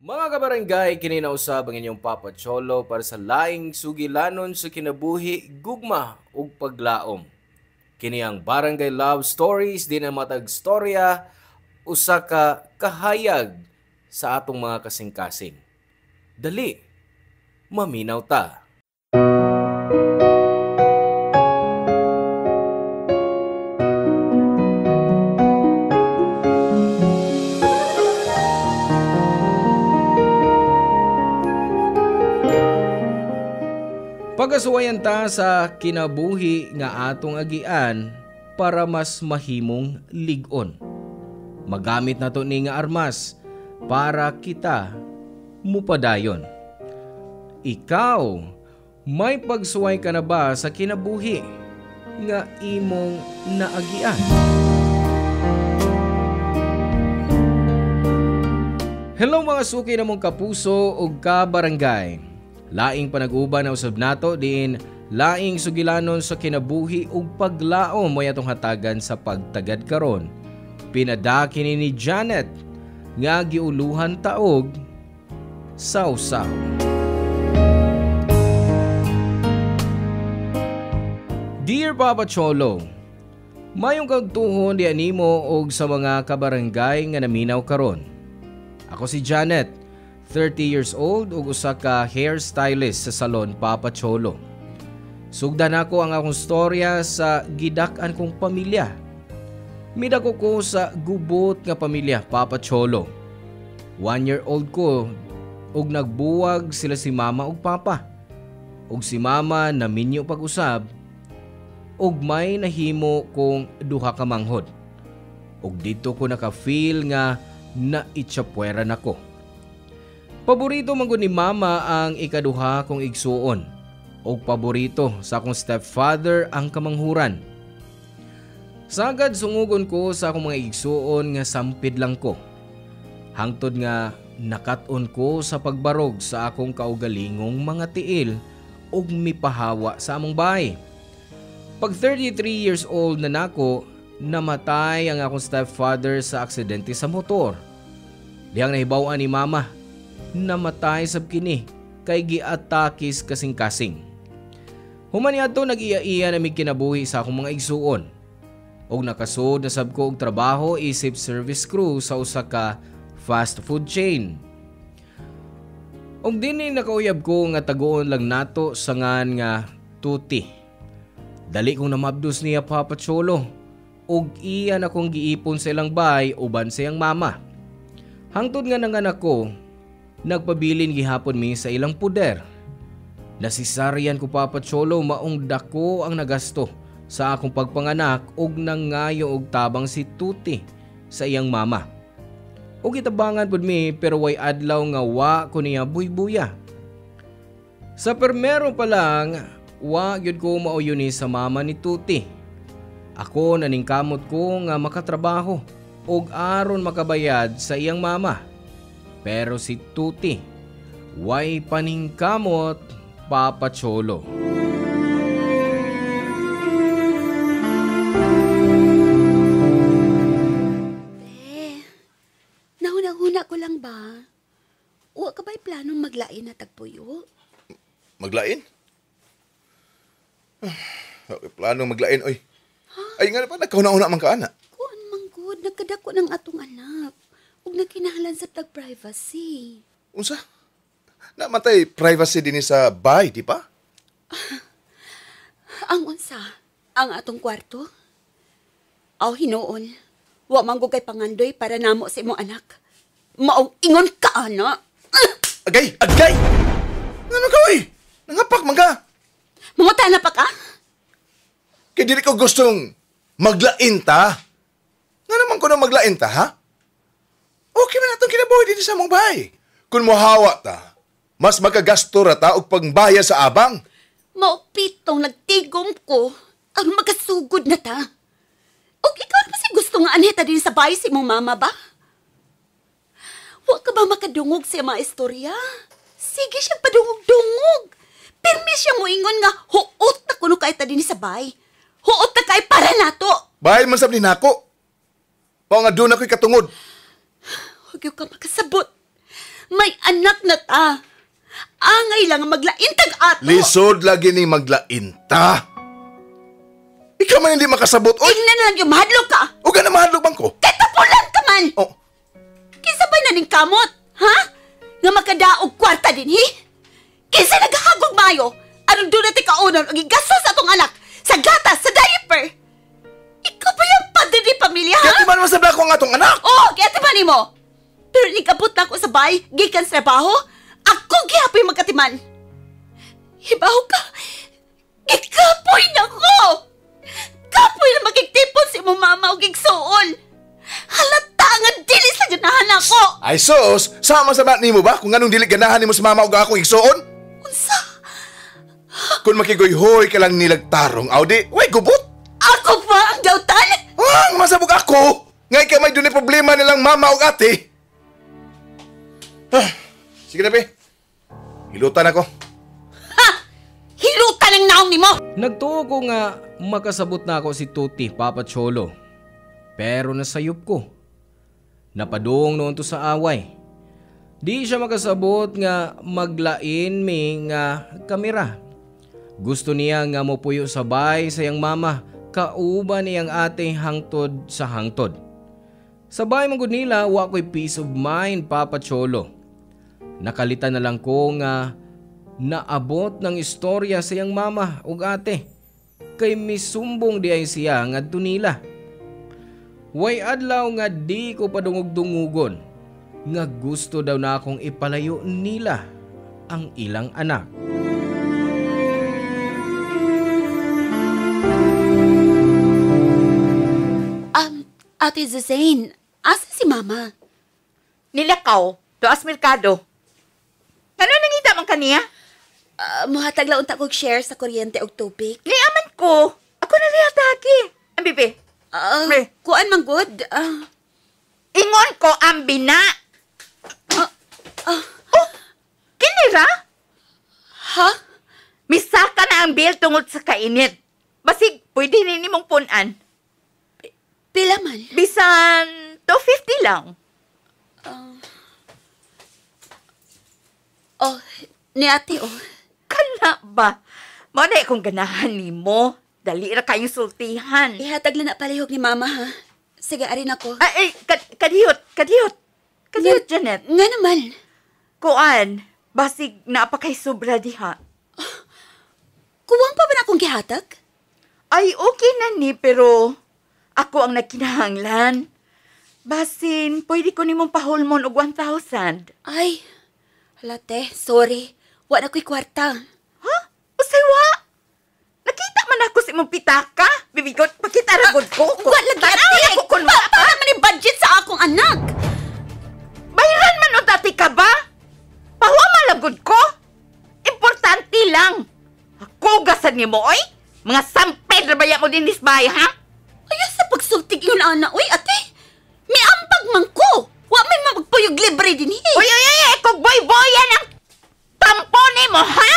Mga kabarangay, kininausab ang inyong Papa Cholo para sa laing sugilanon sa kinabuhi, gugma ug paglaom. Kini ang Barangay Love Stories din ang matag storya usa ka kahayag sa atong mga kasing-kasing. Dali, maminaw ta. Pagasuwayan ta sa kinabuhi nga atong agian para mas mahimong ligon. Magamit nato ni nga armas para kita mupadayon. Ikaw, may pagsuway ka na ba sa kinabuhi nga imong naagian? Hello mga suki namong kapuso ug kabarangay. Laing panag-uban na usab nato diin laing sugilanon sa kinabuhi ug paglaom mo atong hatagan sa pagtagad karon. Pinadaki ni Janet nga giuluhan taog sausaw. Dear Papa Cholo, mayong kagtuhon di animo og sa mga kabarangay nga naminaw karon. Ako si Janet, 30 years old ug usa ka hairstylist sa salon Papa Cholo. Sugdan ako ang akong storya sa gidak-an kong pamilya. Midako ko sa gubot nga pamilya Papa Cholo. 1-year-old ko ug nagbuwag sila si mama ug papa. Ug si mama naminyo pag-usab ug may nahimo kong duha ka manghod. Ug dito ko naka-feel nga naitsapweran ako. Paborito man gud ni mama ang ikaduha kong igsuon ug paborito sa akong stepfather ang kamanghuran. Sagad sungugon ko sa akong mga igsuon nga sampid lang ko. Hangtod nga nakat-on ko sa pagbarog sa akong kaugalingong mga tiil ug mipahawa sa among bahay. Pag 33 years old na nako, namatay ang akong stepfather sa aksidente sa motor. Dihang nahibaw-an ni mama, namatay sab kini kay giatakis kasing-kasing. Human niadto nag-iya-iya na mig kinabuhi sa akong mga igsuon. Og nakasud na sab ko og trabaho isip service crew sa usa ka fast food chain. Og dinhi nakauyab ko nga taguon lang nato sa ngan nga Tuti. Dali kong namabdos niya Papa Cholo og iya na kong giipon sa ilang bahay uban sa iyang mama. Hangtod nga nanganak ko, nagpabilin gihapon mi sa ilang puder. Nasisaryan ko Papa Cholo maong dako ang nagasto sa akong pagpanganak ug nangayo og tabang si Tuti sa iyang mama. Ug itabangan pud mi pero way adlaw nga wa ko niya buy-buya. Sa permero pa lang, wa gyud ko mauyoni sa mama ni Tuti. Ako naningkamot ko nga makatrabaho ug aron makabayad sa iyang mama. Pero si Tuti, way paningkamot, Papa Cholo. Nahuna-huna ko lang ba? Wa ka ba'y planong maglain na tagpuyo? Maglain? Okay, planong maglain, oy. Ay nga pa, nagkauna-una man ka, ana. Kuan manggod, nagkadako ng atong anak. Ug nagkinahanglan sa tag-privacy. Unsa? Namatay privacy din sa bahay, di pa? Ang unsa? Ang atong kwarto? Aw hinuon. Wa manggod kay pangandoy para namo sa imong anak. Maong ingon ka, ana. Agay! Agay! Ano ka, oy? Nangapak man ka. Manguta na pa ka? Kaya dili ko gustong maglain ta. Nga naman ko na maglain ta, ha? Okay man atong kinabuhi dito sa mong bahay. Kung mohawa ta, mas magagasto ra ta og pangbaya sa abang. Maupitong nagtigom ko ang magkasugod na ta. O ikaw na si gusto nga anheta din sa bahay si mong mama ba? Wa ka ba makadungog siya mga istorya? Sige siya padungog-dungog. Permis siya mo ingon nga huot na kuno kay ta din sa bahay. Huot na kay para nato. Bahay man sab ni nako. Pao nga doon ako'y katungod. Huwag ka makasabot. May anak na ta. Angay lang ang maglaintag ato. Lisod lagi ni maglainta. Ikaw man hindi makasabot. Oy, Tingnan lang yung mahadlok ka. o ka na mahadlok bang ko? Katapulan ka man. Oh, Kinsa ba na ning kamot? Ha? Nga makadaog kwarta din, hi? Kinsa naghahagog mayo? Anong doon natin kaunan ang igastos sa atong anak? Sa gatas, sa diaper? Ikaw ba yung padre ni pamilya, ha? kaya di man masabla ko ang atong anak. Oo, kaya timan mo. Pero nigabot na ako sa bahay, gikan sa trabaho, ako gihapoy magkatiman. Hibaw ka, ikapoy na ko! Kapoy na magigtipon si mo mama o gigsuon. Halata nga dili sa ganahan ako. Ay sos, sama sa ni mo ba kung anong dili ganahan ni mo sa mama o akong igsuon? Unsa? Kung makiguyhoy ka lang nilagtarong, Audi, way gubot. Ako ba ang dautan? Ah, masabog ako. Ngay ka may dunay problema nilang mama o ate. Ah, sige na, be. Hilutan ako. Ha? Hilutan ang naong ni mo. Nagtuo ko nga makasabot na ako si Tuti, Papa Cholo. Pero nasayop ko. Napadung noon to sa away. Di siya makasabot nga maglain mi nga kamera. Gusto niya nga mopuyo sa bay sa iyang mama, kauban niyang ate hangtod sa hangtod. Sa bay manggod nila, wa ko'y peace of mind, Papa Cholo. Nakalitan na lang ko nga naabot ng istorya sa iyang mama ug ate. Kay misumbong di ay siya nga nila. Way adlaw nga di ko padungog-dungugon nga gusto daw na akong ipalayo nila ang ilang anak. Ate Zazain, asa si mama? Nilakaw, doas merkado. Ano nangita man kaniya? Muhatag laon ta kog share sa kuryente og tubig. Niaman ko. Ako na lihatagi. Ang bibi, Pre. Kuan man good. ingon ko ang bina. Oh, kinira? Ha? Misaka na ang bill tungod sa kainit. Basig, pwede nini mong punan. Pila man? Bisan, 250 lang. Oh, ni ate oh. Kana ba? Muna kung ganahan ni mo. Dali ra kayong sultihan. Ihatag lang na palihog ni mama ha. Sige, arin ako. Ay, kadiyot. Kadiyot, Janet. Nga naman. Kuan, basig napakay sobra diha. Kuwang pa ba na akong gihatag? Ay, okay na ni, pero ako ang nagkinahanglan. Basin, pwede ko nimong pahulmon og 1,000. Ay, halate, sorry. Wa na ko'y kwarta. Ha? Usaywa? Nakita man ako sa imong pitaka. Bibigot, pakita ragod ko. Wa lagi ate. Ako kun Para man yung budget sa akong anak. Bayaran man o dati ka ba? Pahuwa malagod ko. Importante lang. Ako gasan ni mo, oy. Mga samped na baya mo din isbay, ha? Ayaw sa pagsultig yun, ana. Uy, ate. May ambag man ko. Wa may magpuyog libre din eh. Uy, kung boy-boyan ang tampo ni mo, ha?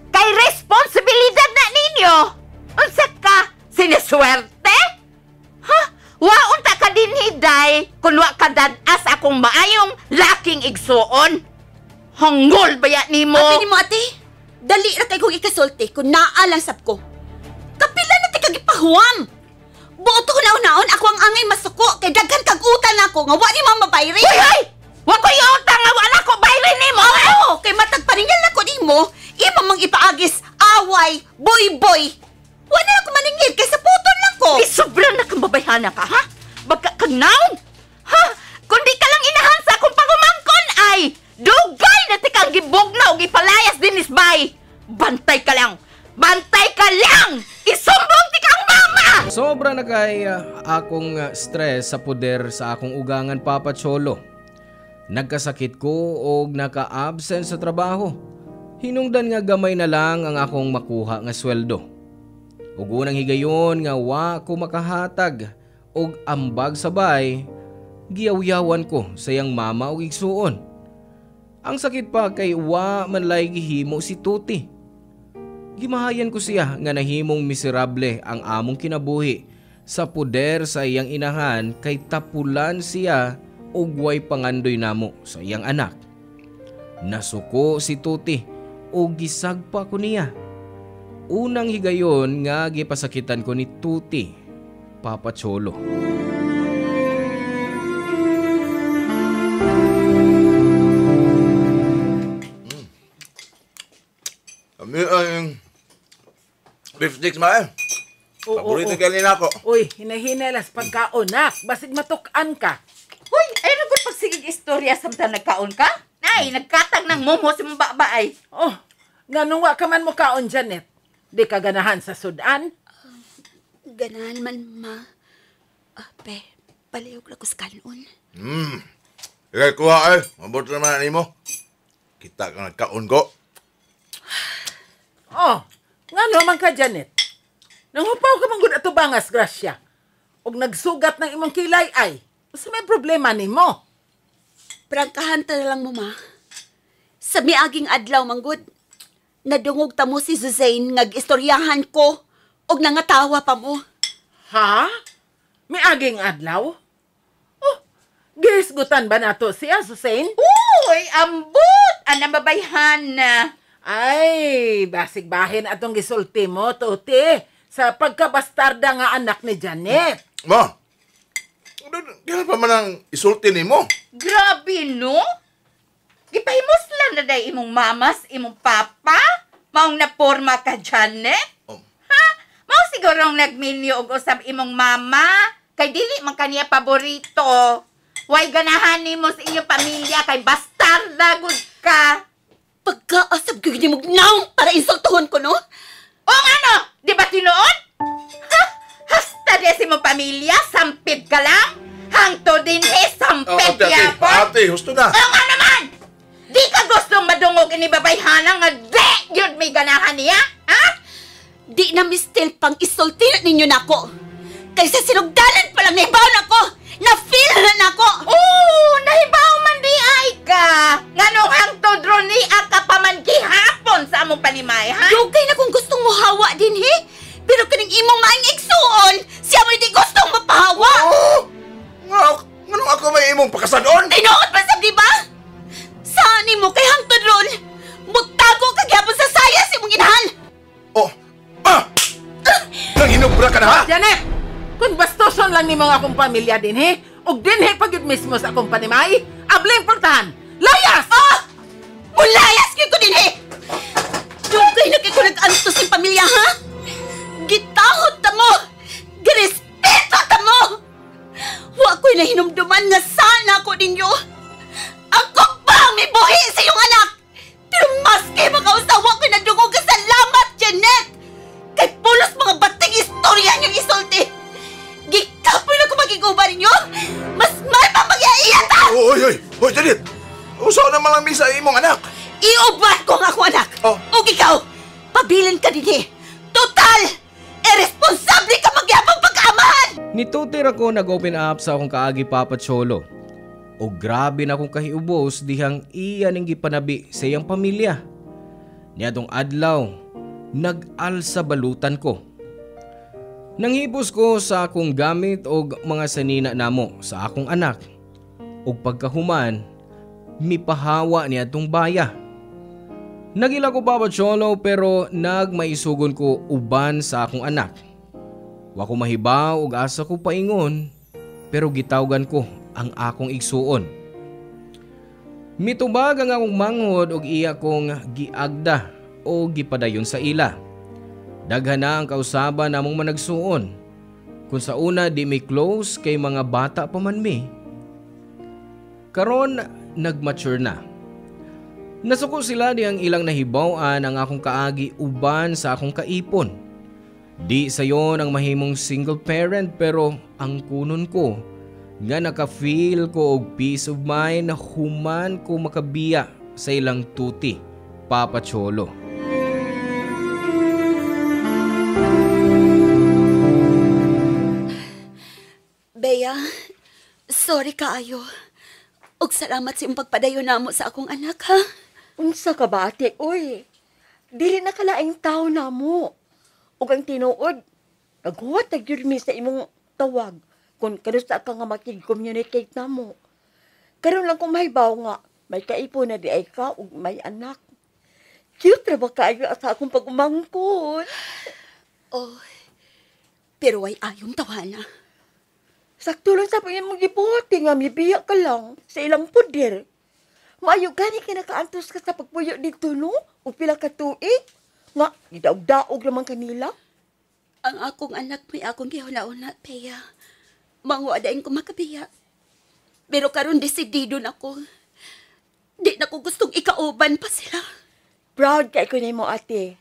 Kay responsibilidad na ninyo. Unsa ka? Siniswerte? Ha? Waon ta ka din hiday kung wa ka dadas akong maayong laking igsuon. Hanggol baya ni mo. Ate ni mo, ate. Dali ra kay kong ikasulti kung naalang sab ko. Kapila na ti kagipahuam. Buot ko naon ako ang angay masuko kay daghan kag utang nako nga wa ni mo mabayri. Hoy! Wa ko yung utang nga wala ko bayrin ni mo. Oo, kay matag paningal nako nimo, imo mang ipaagis away, boy. Wa na ako maningil kay sa putol lang ko. Sobrang nakambabayhana ka, ha? Bagka kag naon? Ha? Kundi ka lang inahan sa akong pagumangkon ay dugay na ti kang gibugna o gipalayas din isbay. Bantay ka lang! Isumbong ti kang mama! Sobra na kay akong stress sa puder sa akong ugangan, Papa Cholo. Nagkasakit ko o naka-absent sa trabaho. Hinungdan nga gamay na lang ang akong makuha nga sweldo. Ug unang higayon nga wa ko makahatag og ambag sabay, giyawyawan ko sa iyang mama og igsuon. Ang sakit pa kay wa man lay gihimo si Tuti. Gimahayan ko siya nga nahimong miserable ang among kinabuhi sa puder sa iyang inahan kay tapulan siya og way pangandoy namo sa iyang anak. Nasuko si Tuti o gisagpa ko niya. Unang higayon nga gipasakitan ko ni Tuti, Papa Cholo. Kami ay beef sticks ma eh. Paborito kanina ako. Uy, hinahinelas pagkaonak. Basig matukan ka. Hoy, ay nagod pagsigig istorya samtang nagkaon ka? Nay, nagkatag ng momo si mong babaay. Oh, ganun wa ka man mo kaon, Janet. Di ka ganahan sa sudan? Ganahan man, ma. Palihog na ko sa kanon. Ikay kuha eh. Mabuti naman ni mo. Kita ka nagkaon ko. Oh, nga naman ka, Janet. Nanghupaw ka man gud ato bangas, Gracia. Og nagsugat ng imong kilay ay. Sa may problema ni mo. Prangkahan ta na lang mo, ma. Sa miaging adlaw, manggod, nadungog ta mo si Suzanne ngag-istoryahan ko og nangatawa pa mo. Ha? May aging adlaw? Oh, gihisgutan ba nato siya, Susain? Uy, ambot! Anang babayhan na. Ay, basig bahin atong gisulti mo, Tuti. Sa pagkabastarda nga anak ni Janet. Ma, kailan pa man ang isulti ni mo? Grabe, no? Gipahimos lang na day imong mamas, imong papa? Maong naporma ka, Janet? Oh. Ha? Mao sigurong nagminyo og usab imong mama? Kay dili man kaniya paborito. Way ganahan nimo sa inyong pamilya kay bastarda gud ka. Pagkaasab ko mo naong para insultuhon ko, no? O ano? Di ba tinuod? Ha? Hasta di si mong pamilya, sampid ka lang? Hangto din sampid yapon? Ate, husto na. O nga naman! Di ka gustong madungog inibabayhanan nga di yun may ganahan niya? Ha? Di na mistil pang isulti na ninyo nako. Kaysa sinugdanan pa lang nahibaw nako. Na-feel na nako. Oo, nahibaw man di ay ka. Nganong hangto dron ni ka pa man gihapon sa among panimay, ha? Dugay na kung gustong mo hawa din, he. Pero kaning imong maing igsuon, siya mo di gustong mapahawa. Oo! Nga ako may imong pakasadon? Tinuot ba sab, di ba? Saan mo kay hangtod ron? Mutago ka gyapon sa saya si mong inahan. Oh! Nanginubra ka na ha? Janet, kung bastoson lang ni mga akong pamilya din, he? Og din, he, pagid mismo sa akong panimay, abling portahan. Layas! Mulayas kayo ko din, he. Dugay na kayo ko nag-antos yung pamilya, ha? Gitahod ta mo. Girespeto ta mo. Wa ko'y nahinumduman nga sana ko ninyo. Ako ba ang may buhi sa iyong anak? Pero maski makausawa ko'y nadungog ka, salamat, Janet. Kay pulos mga bating istorya niyong isulti. Gikapoy na ko magiguba ninyo. Mas may pa mag-iiya ta. Hoy, Janet! Usaw naman lang sa imong anak. Iuban ko ang akong anak. Oh. O ikaw, pabilin ka din eh. Total! Irresponsable ka magyabang pagkaamahan! Ni Tuti ako nag-open up sa akong kaagi Papa Cholo. O grabe na akong kahiubos dihang iya ning gipanabi sa iyang pamilya. Niadong adlaw, nag-alsa balutan ko. Nanghibos ko sa akong gamit o mga sanina namo sa akong anak. O pagkahuman, mipahawa niya itong baya. Nagila ko Papa Cholo pero nagmaisugon ko uban sa akong anak. Wa ko mahibaw ug asa ko paingon pero gitawgan ko ang akong igsuon. Mitubag ang akong manghod ug iya kong giagda o gipadayon sa ila. Daghan na ang kausaban namong managsuon. Kung sa una di may close kay mga bata pa man mi. Karon nagmature na. Nasuko sila di ang ilang nahibawan ang akong kaagi uban sa akong kaipon. Di sayon ang mahimong single parent pero ang kunon ko nga naka-feel ko og peace of mind na human ko makabiya sa ilang tuti, Papa Cholo. Bea, sorry kaayo. Og salamat sa iyong pagpadayon namo sa akong anak, ha? Unsa ka ba, ate? Uy, dili na kalaing tao na mo. Ug ang tinuod, naghuwat nagyurmi sa imong tawag kung kanusta ka nga makig-communicate na mo. Karon lang kung mahibaw nga, May kaipo na di ay ka ug may anak. Cute ra ba kaayo sa akong pag-umangkon? Oh, pero ay ayong tawana. Sakto lang sa pangimong gibuhati nga mibiya ka lang sa ilang puder. Maayo gani kinakaantos ka sa pagpuyo dito no? O pila ka tuig? Nga, gidaog-daog naman kanila. Ang akong anak may akong gihuna-una, Peya. Manguadain ko makabiya. Pero karon desidido na ko. Di na ko gustong ikauban pa sila. Proud kay ko nimo ate.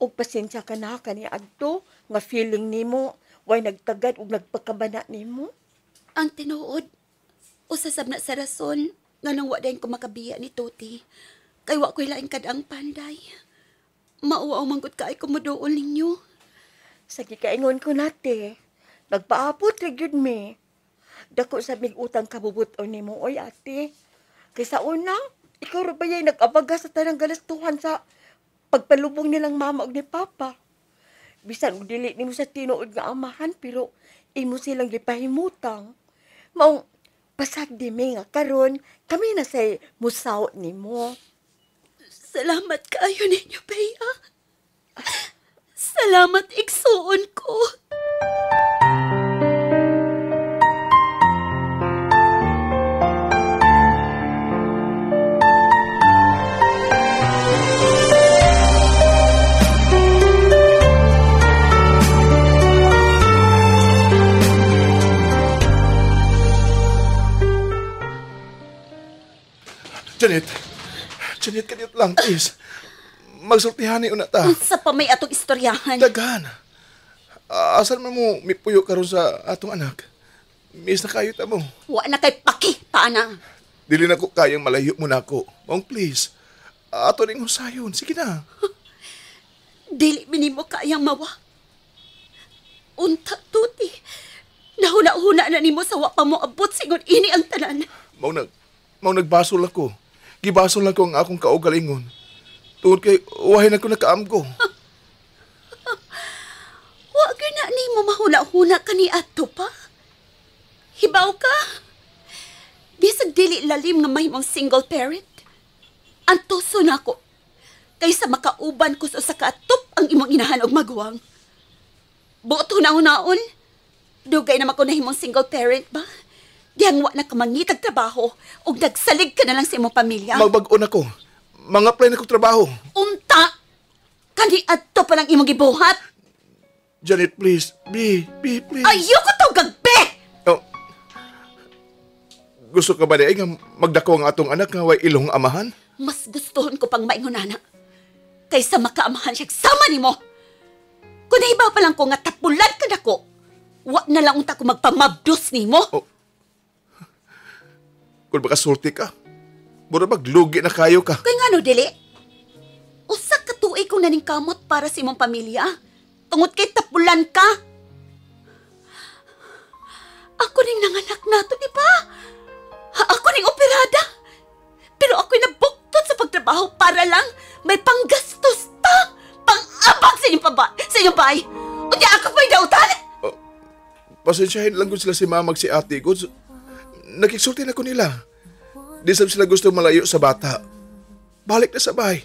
Og pasensya ka na kani adto nga feeling nimo way nagtagad ug nagpakabana nimo. Ang tinuod, usasab na sa rason nga nang wadain ko makabiya ni Tuti. Kay wa ko'y laing kadang panday. Mauaw manggod kaay ko moduol ninyo. Sa gikaingon ko nate, nagpaabot ra gyud mi. Dako sa mig utang kabubuton nimo oy ate. Kaysa una, ikaw ra bayay nag-abaga sa tanang galastuhan sa pagpalubong nilang mama ug ni papa. Bisan og dili nimo sa tinuod nga amahan pero imo silang gipahimutang. Maong pasagdi mi nga karon kami na say musaw nimo. Salamat kaayo ninyo, Peya. Salamat igsuon ko. Janet, kanit lang, please. Magsultihan ni una ta. Sa pa may atong istoryahan. Dagan. Asan man mo mipuyo karon sa atong anak? Miss na kayo ta mo. Wa na kay paki, paana. Dili na ko kayang malayo mo na ako. Mong please. Ato ning husayon. Sige na. Dili minimo kayang mawa. Unta, Tuti. Nahuna-huna na nimo sa wa pa mo abot sigon ini ang tanan. Mau nagbasol ako. Gibasol lang ko ang akong kaugalingon. Tungod kay wahay na ko nakaamgo. Wa na nimo mahuna-huna kani adto pa. Hibaw ka. Bisag dili lalim nga mahimong single parent. Antuso na ako. Kaysa makauban ko sa kaatop ang imong inahan og maguwang. Buto na unaon. Dugay naman ko na himong single parent ba? Diyang wa na ka mangitag trabaho o nagsalig ka na lang sa imong pamilya. Magbag-on ako. Mga-apply na kong trabaho. Unta! Kani adto pa lang imong gibuhat. Janet, please. Please. Ayoko to gagbe! Oh. Gusto ka ba na nga magdako ang atong anak nga way ilong amahan? Mas gustuhon ko pang maingunana. Kaysa makaamahan siya sama nimo. Kung nahibaw pa lang ko nga tapulan ka dako, wa na lang unta ko magpamabdos nimo. Oh. Kung makasulti ka, mura maglugi na kayo ka. Kaya nga no, dili? Usa ka tuig kong naningkamot para sa imong pamilya. Tungod kay tapulan ka. Ako ning nanganak nato, di ba? Ako ning operada. Pero ako'y nabuktot sa pagtrabaho para lang may panggastos ta. Pang-abang sa inyong bay. O di ako pa'y dautan. Pasensyahin lang ko sila si mamag si ate ko. Nakiksulti na ko nila. Di sila gusto malayo sa bata. Balik na sa bahay.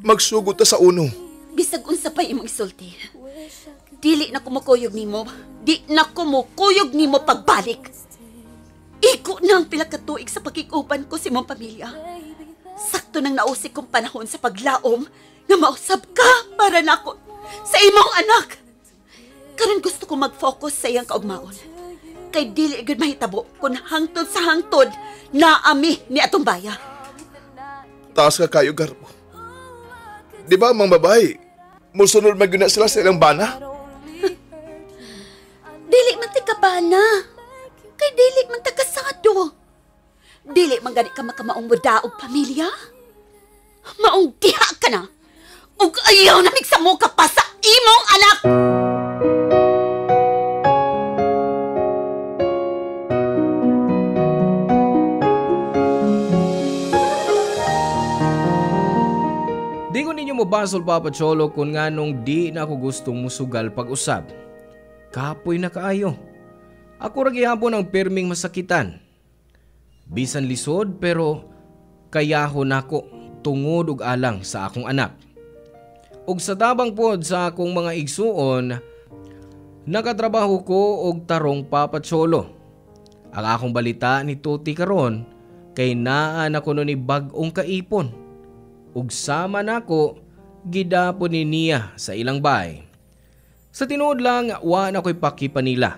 Magsugod ta sa uno. Bisag unsa pa imong isulti. Dili na kumukuyog nimo. Di na kumukuyog nimo pagbalik. Iko na ang pila ka tuig sa pagkikuban ko sa imong pamilya. Sakto nang nausik kong panahon sa paglaom na mausab ka para nako sa imong anak. Karon gusto ko mag-focus sa iyang kaugmaon. Kay dili gud mahitabo kung hangtod sa hangtod naami ni atong baya. Taas ka kayo, Garbo. Di ba, mga babae, musunod magyuna sila sa ilang bana? Dili man ti kabana. Kay dili man ta kasado. Dili man gani ka makamaong mudaog pamilya. Maong diha ka na. Ug ayaw na migsamo ka pa sa imong anak. Di ko ninyo mabasol, Papa Cholo, kung nga nung di na ako gustong musugal pag-usab. Kapoy na kaayo. Ako ra gihapon ang pirming masakitan. Bisan lisod pero kayahon nako tungod og alang sa akong anak. Ug sa tabang pod sa akong mga igsuon, nakatrabaho ko og tarong Papa Cholo. Ang akong balita ni Tuti karon kay naa na kuno ni bag-ong kaipon. Ug sama nako gidapon ni niya sa ilang bay. Sa tinuod lang wa na ko'y pakipanila.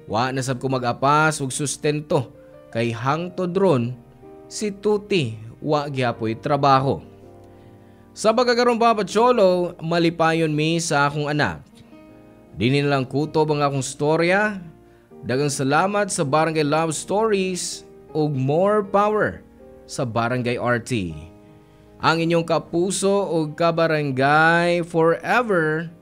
Wa na sab ko mag-apas og sustento kay hangtod ron si Tuti wa gyapoy trabaho. Sa pagkakaroon Papa Cholo, malipayon mi sa akong anak. Dili na lang kutob ang akong storya. Daghang salamat sa Barangay Love Stories ug more power sa Barangay RT. Ang inyong kapuso ug kabarangay forever,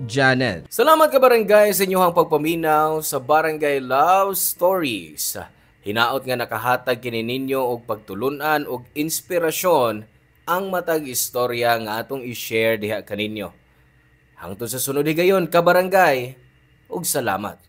Janet. Salamat kabarangay sa inyong pagpaminaw sa Barangay Love Stories. Hinaot nga nakahatag kini ninyo og pagtulunan og inspirasyon ang matag istorya nga atong i-share diha kaninyo. Hangtod sa sunod higayon kabarangay ug salamat.